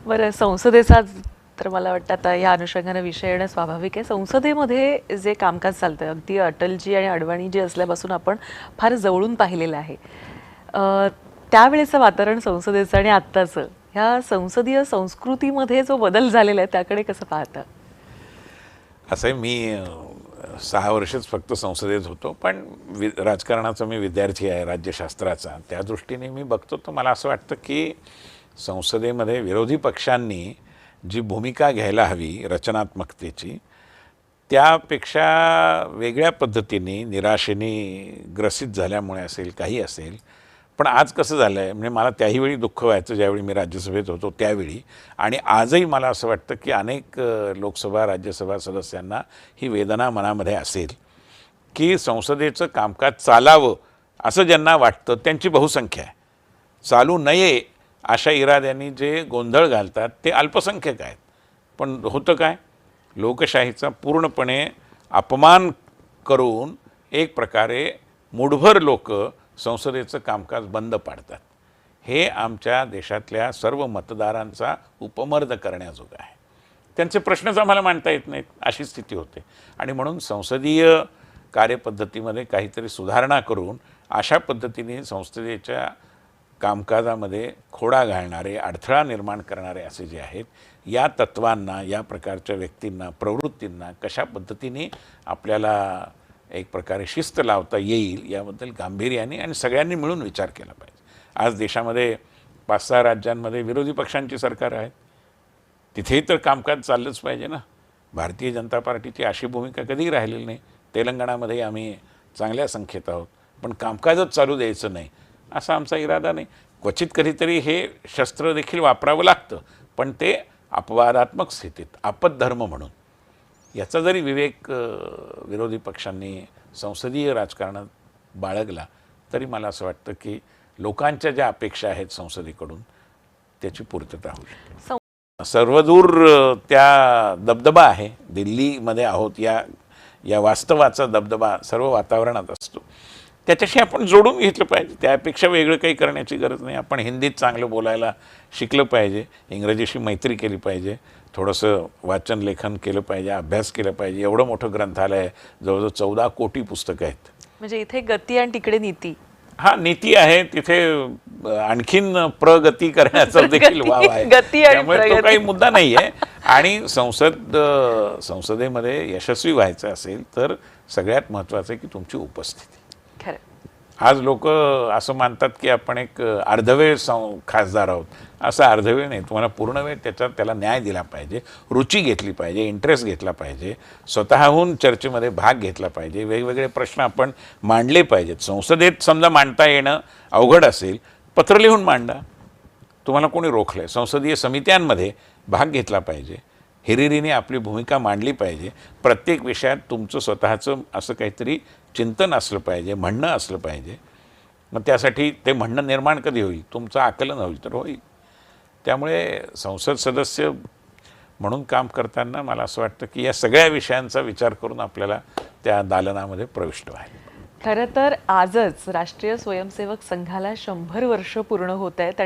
बरं, संसदेचा तर मला वाटतं आता या अनुषंगाने विषय येणं स्वाभाविक आहे. संसदेमध्ये जे कामकाज चालतं अगदी अटलजी आणि अडवाणीजी असल्यापासून आपण फार जवळून पाहिलेलं आहे. त्यावेळेचं वातावरण संसदेचं आणि आत्ताचं ह्या संसदीय संस्कृतीमध्ये जो बदल झालेला आहे त्याकडे कसं पाहता? असं आहे, मी 6 वर्षच फक्त संसदेत होतो, पण राजकारणाचा मी विद्यार्थी आहे, राज्यशास्त्राचा. त्या दृष्टीने मी बघतो तर मला असं वाटतं की संसदेमध्ये विरोधी पक्षांनी जी भूमिका घ्यायला हवी रचनात्मकतेची, त्यापेक्षा वेगळ्या पद्धतीने निराशेने ग्रसित झाल्यामुळे असेल, काही असेल. पण आज कसं झालं आहे, म्हणजे मला त्याही वेळी दुःख व्हायचं ज्यावेळी मी राज्यसभेत होतो त्यावेळी, आणि आजही मला असं वाटतं की अनेक लोकसभा राज्यसभा सदस्यांना ही वेदना मनामध्ये असेल की संसदेचं कामकाज चालावं असं ज्यांना वाटतं त्यांची बहुसंख्या आहे. चालू नये अशा इराद्यांनी जे गोंधळ घालतात ते अल्पसंख्यक आहेत. पण होतं काय, लोकशाहीचा पूर्णपणे अपमान करून एक प्रकारे मुठभर लोक संसदेचं कामकाज बंद पाडतात. हे आमच्या देशातल्या सर्व मतदारांचा उपमर्द करण्याजोगं आहे. त्यांचे प्रश्नच आम्हाला मांडता येत नाहीत अशी स्थिती होते. आणि म्हणून संसदीय कार्यपद्धतीमध्ये काहीतरी सुधारणा करून अशा पद्धतीने संसदेच्या कामकाजामध्ये खोडा घालणारे, अडथळा निर्माण करणारे असे जे आहेत, या तत्वांना, या प्रकारच्या व्यक्तींना, प्रवृत्तींना कशा पद्धतीने आपल्याला एक प्रकारे शिस्त लावता येईल याबद्दल गांभीर्याने आणि सगळ्यांनी मिळून विचार केला पाहिजे. आज देशामध्ये 5-6 राज्यांमध्ये विरोधी पक्षांची सरकार आहेत. तिथेही तर कामकाज चाललंच पाहिजे ना. भारतीय जनता पार्टीची अशी भूमिका कधीही राहिलेली नाही. तेलंगणामध्ये आम्ही चांगल्या संख्येत आहोत, पण कामकाजच चालू द्यायचं नाही असा आमचा इरादा नाही. क्वचित कधीतरी हे शस्त्र देखील वापरावं लागतं, पण ते अपवादात्मक स्थितीत, आपद्धर्म म्हणून. याचा जरी विवेक विरोधी पक्षांनी संसदीय राजकारणात बाळगला तरी मला असं वाटतं की लोकांच्या ज्या अपेक्षा आहेत संसदेकडून त्याची पूर्तता होऊ शकते. सर्वदूर त्या दबदबा आहे. दिल्लीमध्ये आहोत या वास्तवाचा दबदबा सर्व वातावरणात असतो. त्याच्याशी आपण जोडून घेतलं पाहिजे. त्यापेक्षा वेगळं काही करण्याची गरज नाही. आपण हिंदीत चांगलं बोलायला शिकलं पाहिजे, इंग्रजीशी मैत्री केली पाहिजे, थोडंसं वाचन लेखन केलं पाहिजे, अभ्यास केला पाहिजे. एवढं मोठं ग्रंथालय आहे, जवळजवळ 14 कोटी पुस्तकं आहेत. म्हणजे इथे गती आणि तिकडे नीती. हा, नीती आहे तिथे, आणखीन प्रगती करण्याचा देखील वाव आहे. त्यामुळे तो काही मुद्दा नाही आहे. आणि संसदेमध्ये यशस्वी व्हायचं असेल तर सगळ्यात महत्त्वाचं आहे की तुमची उपस्थिती. आज लोक असं मानतात की आपण एक अर्धवेळ खासदार आहोत. असं अर्धवेळ नाही, तुम्हाला पूर्ण वेळ त्याला न्याय दिला पाहिजे, रुची घेतली पाहिजे, इंटरेस्ट घेतला पाहिजे, स्वतःहून चर्चेमध्ये भाग घेतला पाहिजे, वेगवेगळे प्रश्न आपण मांडले पाहिजेत. संसदेत समजा मांडता येणं अवघड असेल, पत्र लिहून मांडा, तुम्हाला कोणी रोखलं आहे. संसदीय समित्यांमध्ये भाग घेतला पाहिजे, हिरिरीने आपली भूमिका मांडली पाहिजे. प्रत्येक विषयात तुमचं स्वतःचं असं काहीतरी चिंतन असलं पाहिजे, म्हणणं असलं पाहिजे. मग त्यासाठी ते म्हणणं निर्माण कधी होईल, तुमचं आकलन होईल तर होईल. त्यामुळे संसद सदस्य म्हणून काम करताना मला असं वाटतं की या सगळ्या विषयांचा विचार करून आपल्याला त्या दालनामध्ये प्रविष्ट व्हायला. खरं तर आजच राष्ट्रीय स्वयंसेवक संघाला 100 वर्ष पूर्ण होत आहेत.